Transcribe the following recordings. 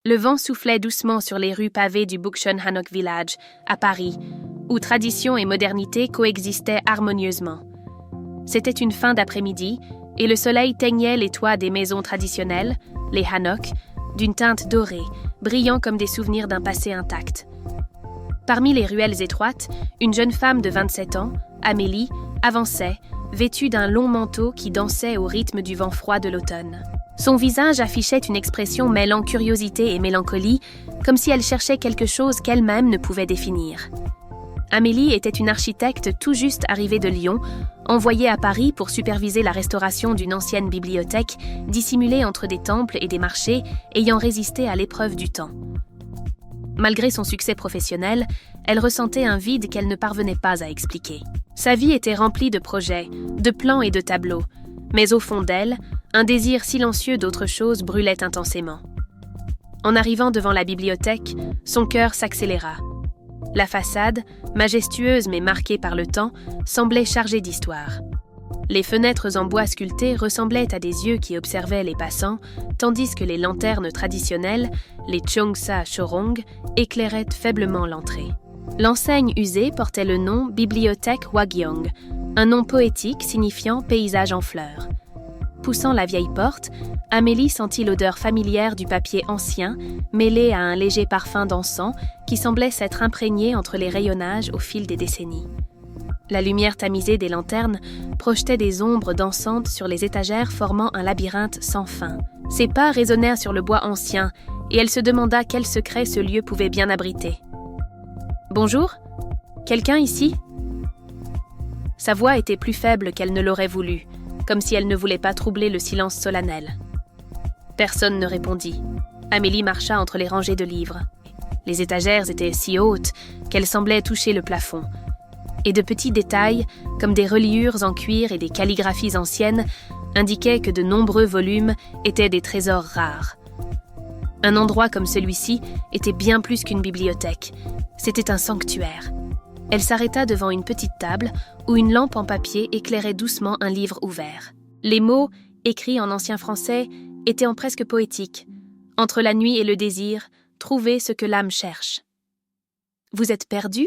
Le vent soufflait doucement sur les rues pavées du Bukshon-Hanok Village, à Paris, où tradition et modernité coexistaient harmonieusement. C'était une fin d'après-midi, et le soleil teignait les toits des maisons traditionnelles, les Hanok, d'une teinte dorée, brillant comme des souvenirs d'un passé intact. Parmi les ruelles étroites, une jeune femme de 27 ans, Amélie, avançait, vêtue d'un long manteau qui dansait au rythme du vent froid de l'automne. Son visage affichait une expression mêlant curiosité et mélancolie, comme si elle cherchait quelque chose qu'elle-même ne pouvait définir. Amélie était une architecte tout juste arrivée de Lyon, envoyée à Paris pour superviser la restauration d'une ancienne bibliothèque dissimulée entre des temples et des marchés ayant résisté à l'épreuve du temps. Malgré son succès professionnel, elle ressentait un vide qu'elle ne parvenait pas à expliquer. Sa vie était remplie de projets, de plans et de tableaux, mais au fond d'elle, un désir silencieux d'autre chose brûlait intensément. En arrivant devant la bibliothèque, son cœur s'accéléra. La façade, majestueuse mais marquée par le temps, semblait chargée d'histoire. Les fenêtres en bois sculpté ressemblaient à des yeux qui observaient les passants, tandis que les lanternes traditionnelles, les Cheongsa Chorong, éclairaient faiblement l'entrée. L'enseigne usée portait le nom Bibliothèque Hwagyong, un nom poétique signifiant paysage en fleurs. Poussant la vieille porte, Amélie sentit l'odeur familière du papier ancien, mêlée à un léger parfum d'encens qui semblait s'être imprégné entre les rayonnages au fil des décennies. La lumière tamisée des lanternes projetait des ombres dansantes sur les étagères formant un labyrinthe sans fin. Ses pas résonnèrent sur le bois ancien, et elle se demanda quel secret ce lieu pouvait bien abriter. « Bonjour ? Quelqu'un ici ?» Sa voix était plus faible qu'elle ne l'aurait voulu, comme si elle ne voulait pas troubler le silence solennel. Personne ne répondit. Amélie marcha entre les rangées de livres. Les étagères étaient si hautes qu'elles semblaient toucher le plafond. Et de petits détails, comme des reliures en cuir et des calligraphies anciennes, indiquaient que de nombreux volumes étaient des trésors rares. Un endroit comme celui-ci était bien plus qu'une bibliothèque. C'était un sanctuaire. Elle s'arrêta devant une petite table où une lampe en papier éclairait doucement un livre ouvert. Les mots, écrits en ancien français, étaient en presque poétique. Entre la nuit et le désir, trouvez ce que l'âme cherche. « Vous êtes perdu ?»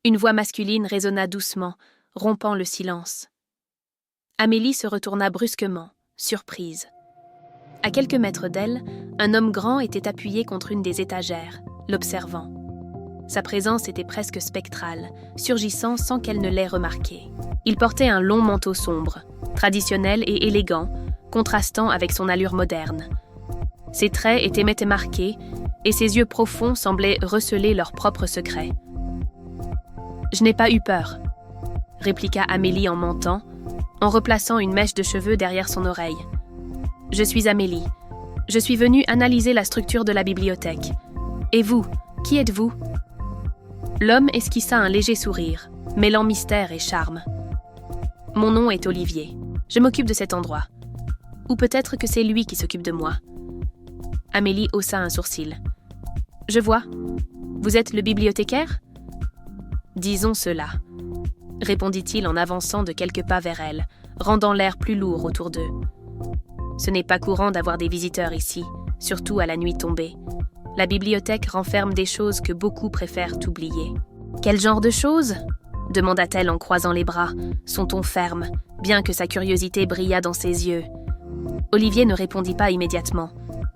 Une voix masculine résonna doucement, rompant le silence. Amélie se retourna brusquement, surprise. À quelques mètres d'elle, un homme grand était appuyé contre une des étagères, l'observant. Sa présence était presque spectrale, surgissant sans qu'elle ne l'ait remarqué. Il portait un long manteau sombre, traditionnel et élégant, contrastant avec son allure moderne. Ses traits étaient marqués, et ses yeux profonds semblaient receler leurs propres secrets. « Je n'ai pas eu peur », répliqua Amélie en mentant, en replaçant une mèche de cheveux derrière son oreille. « Je suis Amélie. Je suis venue analyser la structure de la bibliothèque. Et vous, qui êtes-vous » L'homme esquissa un léger sourire, mêlant mystère et charme. « Mon nom est Olivier. Je m'occupe de cet endroit. Ou peut-être que c'est lui qui s'occupe de moi. » Amélie haussa un sourcil. « Je vois. Vous êtes le bibliothécaire ?» « Disons cela, » répondit-il en avançant de quelques pas vers elle, rendant l'air plus lourd autour d'eux. Ce n'est pas courant d'avoir des visiteurs ici, surtout à la nuit tombée. La bibliothèque renferme des choses que beaucoup préfèrent oublier. « Quel genre de choses ?» demanda-t-elle en croisant les bras, son ton ferme, bien que sa curiosité brillât dans ses yeux. Olivier ne répondit pas immédiatement.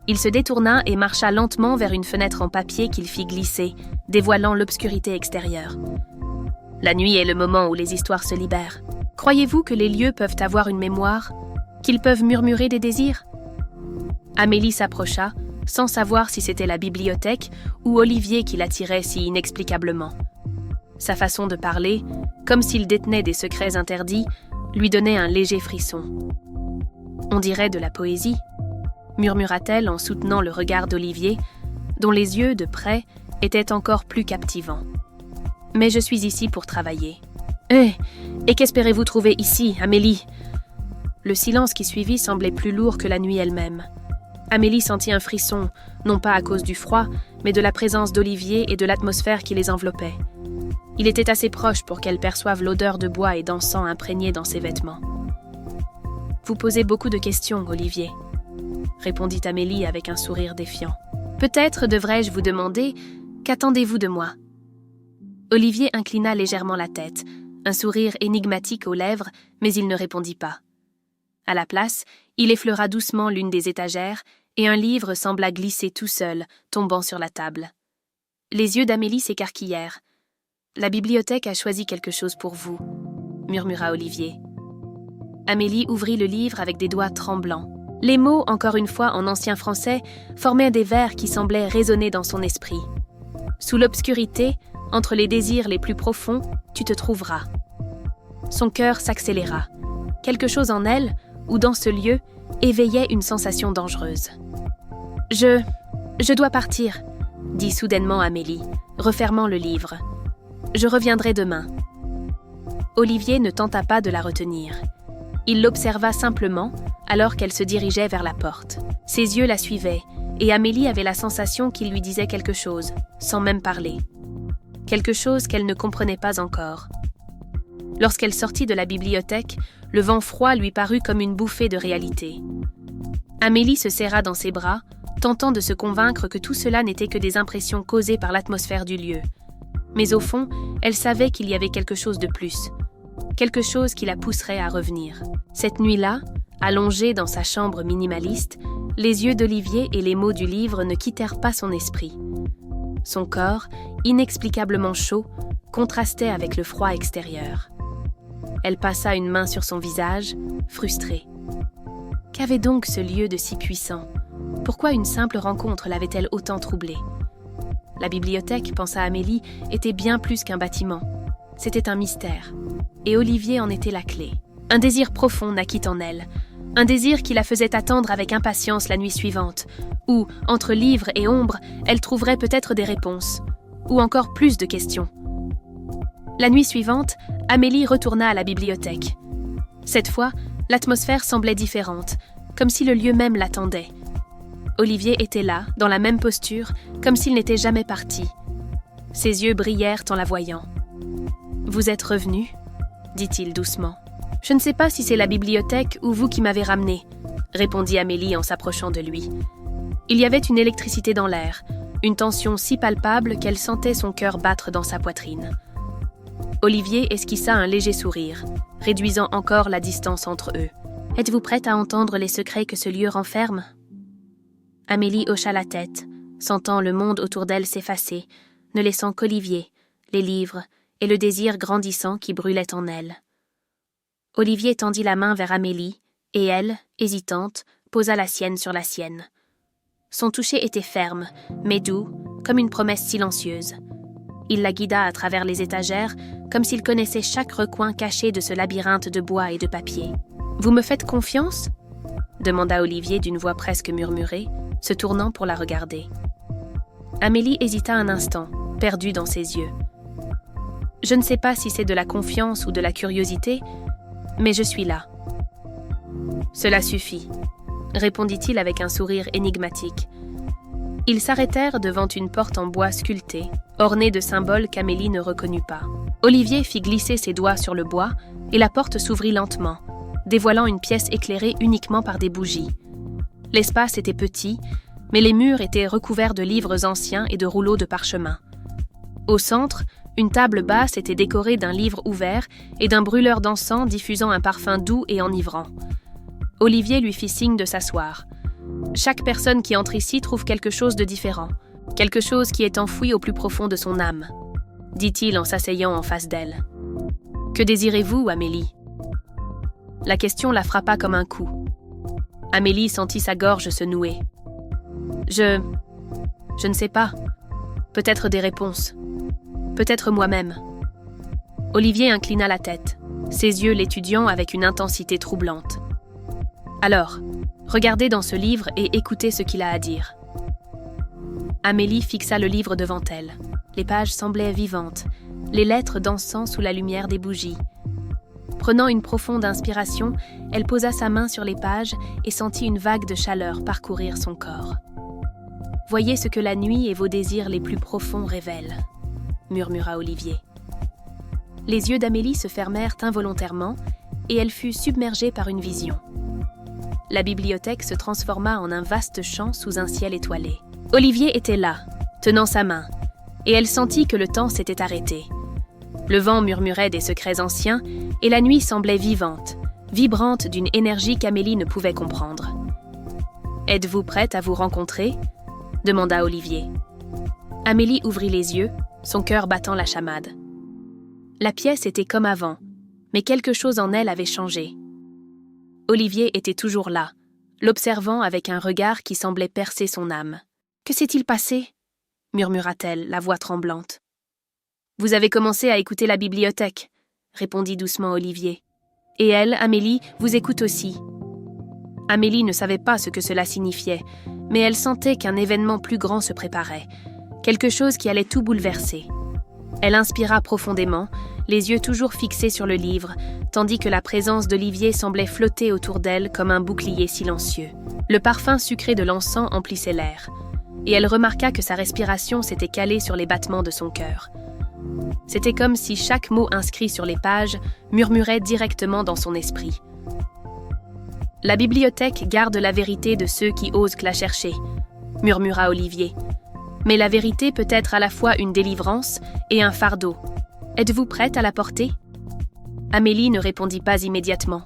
Il se détourna et marcha lentement vers une fenêtre en papier qu'il fit glisser, dévoilant l'obscurité extérieure. La nuit est le moment où les histoires se libèrent. Croyez-vous que les lieux peuvent avoir une mémoire, qu'ils peuvent murmurer des désirs ? Amélie s'approcha, sans savoir si c'était la bibliothèque ou Olivier qui l'attirait si inexplicablement. Sa façon de parler, comme s'il détenait des secrets interdits, lui donnait un léger frisson. « On dirait de la poésie », murmura-t-elle en soutenant le regard d'Olivier, dont les yeux, de près, étaient encore plus captivants. « Mais je suis ici pour travailler. »« Et qu'espérez-vous trouver ici, Amélie ?» Le silence qui suivit semblait plus lourd que la nuit elle-même. Amélie sentit un frisson, non pas à cause du froid, mais de la présence d'Olivier et de l'atmosphère qui les enveloppait. Il était assez proche pour qu'elle perçoive l'odeur de bois et d'encens imprégnée dans ses vêtements. « Vous posez beaucoup de questions, Olivier », répondit Amélie avec un sourire défiant. Peut-être devrais-je vous demander, qu'attendez-vous de moi ?» Olivier inclina légèrement la tête, un sourire énigmatique aux lèvres, mais il ne répondit pas. À la place, il effleura doucement l'une des étagères et un livre sembla glisser tout seul, tombant sur la table. Les yeux d'Amélie s'écarquillèrent. « La bibliothèque a choisi quelque chose pour vous », murmura Olivier. Amélie ouvrit le livre avec des doigts tremblants. Les mots, encore une fois en ancien français, formaient des vers qui semblaient résonner dans son esprit. « Sous l'obscurité, entre les désirs les plus profonds, tu te trouveras. » Son cœur s'accéléra. Quelque chose en elle, ou dans ce lieu, éveillait une sensation dangereuse. « Je dois partir », dit soudainement Amélie, refermant le livre. « Je reviendrai demain. » Olivier ne tenta pas de la retenir. Il l'observa simplement, alors qu'elle se dirigeait vers la porte. Ses yeux la suivaient, et Amélie avait la sensation qu'il lui disait quelque chose, sans même parler. Quelque chose qu'elle ne comprenait pas encore. Lorsqu'elle sortit de la bibliothèque, le vent froid lui parut comme une bouffée de réalité. Amélie se serra dans ses bras, tentant de se convaincre que tout cela n'était que des impressions causées par l'atmosphère du lieu. Mais au fond, elle savait qu'il y avait quelque chose de plus. Quelque chose qui la pousserait à revenir. Cette nuit-là, allongée dans sa chambre minimaliste, les yeux d'Olivier et les mots du livre ne quittèrent pas son esprit. Son corps, inexplicablement chaud, contrastait avec le froid extérieur. Elle passa une main sur son visage, frustrée. Qu'avait donc ce lieu de si puissant ? Pourquoi une simple rencontre l'avait-elle autant troublée ? La bibliothèque, pensa Amélie, était bien plus qu'un bâtiment. C'était un mystère. Et Olivier en était la clé. Un désir profond naquit en elle. Un désir qui la faisait attendre avec impatience la nuit suivante, où, entre livre et ombre, elle trouverait peut-être des réponses, ou encore plus de questions. La nuit suivante, Amélie retourna à la bibliothèque. Cette fois, l'atmosphère semblait différente, comme si le lieu même l'attendait. Olivier était là, dans la même posture, comme s'il n'était jamais parti. Ses yeux brillèrent en la voyant. « Vous êtes revenu ?» dit-il doucement. « Je ne sais pas si c'est la bibliothèque ou vous qui m'avez ramené, » répondit Amélie en s'approchant de lui. Il y avait une électricité dans l'air, une tension si palpable qu'elle sentait son cœur battre dans sa poitrine. Olivier esquissa un léger sourire, réduisant encore la distance entre eux. « Êtes-vous prête à entendre les secrets que ce lieu renferme ?» Amélie hocha la tête, sentant le monde autour d'elle s'effacer, ne laissant qu'Olivier, les livres et le désir grandissant qui brûlait en elle. Olivier tendit la main vers Amélie, et elle, hésitante, posa la sienne sur la sienne. Son toucher était ferme, mais doux, comme une promesse silencieuse. Il la guida à travers les étagères, comme s'il connaissait chaque recoin caché de ce labyrinthe de bois et de papier. « Vous me faites confiance ?» demanda Olivier d'une voix presque murmurée, se tournant pour la regarder. Amélie hésita un instant, perdue dans ses yeux. « Je ne sais pas si c'est de la confiance ou de la curiosité, mais je suis là. »« Cela suffit, » répondit-il avec un sourire énigmatique. Ils s'arrêtèrent devant une porte en bois sculpté, ornée de symboles qu'Amélie ne reconnut pas. Olivier fit glisser ses doigts sur le bois et la porte s'ouvrit lentement, dévoilant une pièce éclairée uniquement par des bougies. L'espace était petit, mais les murs étaient recouverts de livres anciens et de rouleaux de parchemin. Au centre, une table basse était décorée d'un livre ouvert et d'un brûleur d'encens diffusant un parfum doux et enivrant. Olivier lui fit signe de s'asseoir. Chaque personne qui entre ici trouve quelque chose de différent, quelque chose qui est enfoui au plus profond de son âme, dit-il en s'asseyant en face d'elle. « Que désirez-vous, Amélie ?» La question la frappa comme un coup. Amélie sentit sa gorge se nouer. Je ne sais pas. Peut-être des réponses. Peut-être moi-même. » Olivier inclina la tête, ses yeux l'étudiant avec une intensité troublante. « Alors, regardez dans ce livre et écoutez ce qu'il a à dire. » Amélie fixa le livre devant elle. Les pages semblaient vivantes, les lettres dansant sous la lumière des bougies. Prenant une profonde inspiration, elle posa sa main sur les pages et sentit une vague de chaleur parcourir son corps. « Voyez ce que la nuit et vos désirs les plus profonds révèlent, » murmura Olivier. Les yeux d'Amélie se fermèrent involontairement et elle fut submergée par une vision. La bibliothèque se transforma en un vaste champ sous un ciel étoilé. Olivier était là, tenant sa main, et elle sentit que le temps s'était arrêté. Le vent murmurait des secrets anciens, et la nuit semblait vivante, vibrante d'une énergie qu'Amélie ne pouvait comprendre. « Êtes-vous prête à vous rencontrer ?» demanda Olivier. Amélie ouvrit les yeux, son cœur battant la chamade. La pièce était comme avant, mais quelque chose en elle avait changé. Olivier était toujours là, l'observant avec un regard qui semblait percer son âme. « Que s'est-il passé ?» murmura-t-elle, la voix tremblante. « Vous avez commencé à écouter la bibliothèque, » répondit doucement Olivier. « Et elle, Amélie, vous écoute aussi. » Amélie ne savait pas ce que cela signifiait, mais elle sentait qu'un événement plus grand se préparait, quelque chose qui allait tout bouleverser. Elle inspira profondément, les yeux toujours fixés sur le livre, tandis que la présence d'Olivier semblait flotter autour d'elle comme un bouclier silencieux. Le parfum sucré de l'encens emplissait l'air, et elle remarqua que sa respiration s'était calée sur les battements de son cœur. C'était comme si chaque mot inscrit sur les pages murmurait directement dans son esprit. « La bibliothèque garde la vérité de ceux qui osent la chercher », murmura Olivier. « Mais la vérité peut être à la fois une délivrance et un fardeau. Êtes-vous prête à la porter ?» Amélie ne répondit pas immédiatement.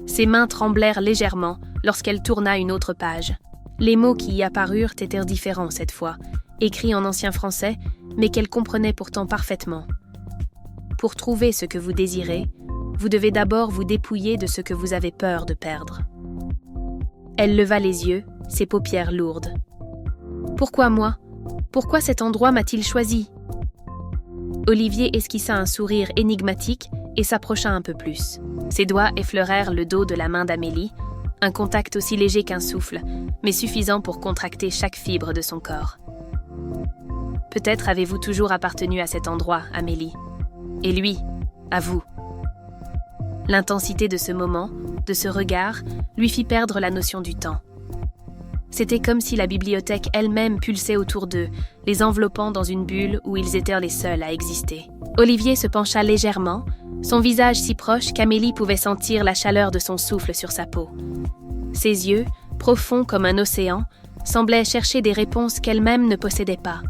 Ses mains tremblèrent légèrement lorsqu'elle tourna une autre page. Les mots qui y apparurent étaient différents cette fois, écrits en ancien français, mais qu'elle comprenait pourtant parfaitement. « Pour trouver ce que vous désirez, vous devez d'abord vous dépouiller de ce que vous avez peur de perdre. » Elle leva les yeux, ses paupières lourdes. « Pourquoi moi ? Pourquoi cet endroit m'a-t-il choisi ?» Olivier esquissa un sourire énigmatique et s'approcha un peu plus. Ses doigts effleurèrent le dos de la main d'Amélie, un contact aussi léger qu'un souffle, mais suffisant pour contracter chaque fibre de son corps. « Peut-être avez-vous toujours appartenu à cet endroit, Amélie. Et lui, à vous. » L'intensité de ce moment, de ce regard, lui fit perdre la notion du temps. C'était comme si la bibliothèque elle-même pulsait autour d'eux, les enveloppant dans une bulle où ils étaient les seuls à exister. Olivier se pencha légèrement, son visage si proche qu'Amélie pouvait sentir la chaleur de son souffle sur sa peau. Ses yeux, profonds comme un océan, semblaient chercher des réponses qu'elle-même ne possédait pas.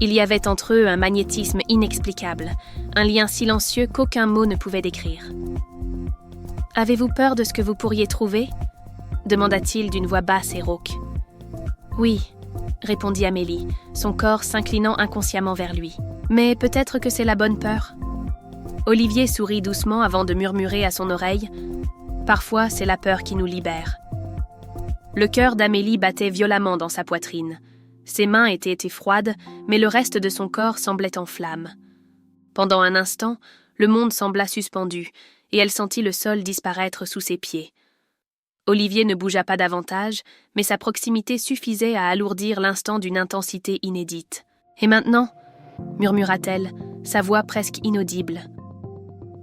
Il y avait entre eux un magnétisme inexplicable, un lien silencieux qu'aucun mot ne pouvait décrire. « Avez-vous peur de ce que vous pourriez trouver ?» demanda-t-il d'une voix basse et rauque. « Oui, » répondit Amélie, son corps s'inclinant inconsciemment vers lui. « Mais peut-être que c'est la bonne peur. » Olivier sourit doucement avant de murmurer à son oreille « Parfois, c'est la peur qui nous libère. » Le cœur d'Amélie battait violemment dans sa poitrine. Ses mains étaient froides, mais le reste de son corps semblait en flammes. Pendant un instant, le monde sembla suspendu, et elle sentit le sol disparaître sous ses pieds. Olivier ne bougea pas davantage, mais sa proximité suffisait à alourdir l'instant d'une intensité inédite. « Et maintenant ?» murmura-t-elle, sa voix presque inaudible.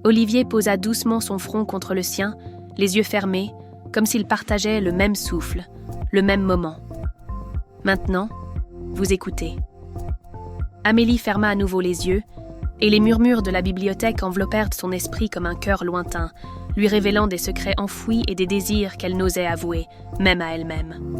Olivier posa doucement son front contre le sien, les yeux fermés, comme s'ils partageaient le même souffle, le même moment. « Maintenant, vous écoutez. » Amélie ferma à nouveau les yeux, et les murmures de la bibliothèque enveloppèrent son esprit comme un cœur lointain, lui révélant des secrets enfouis et des désirs qu'elle n'osait avouer, même à elle-même.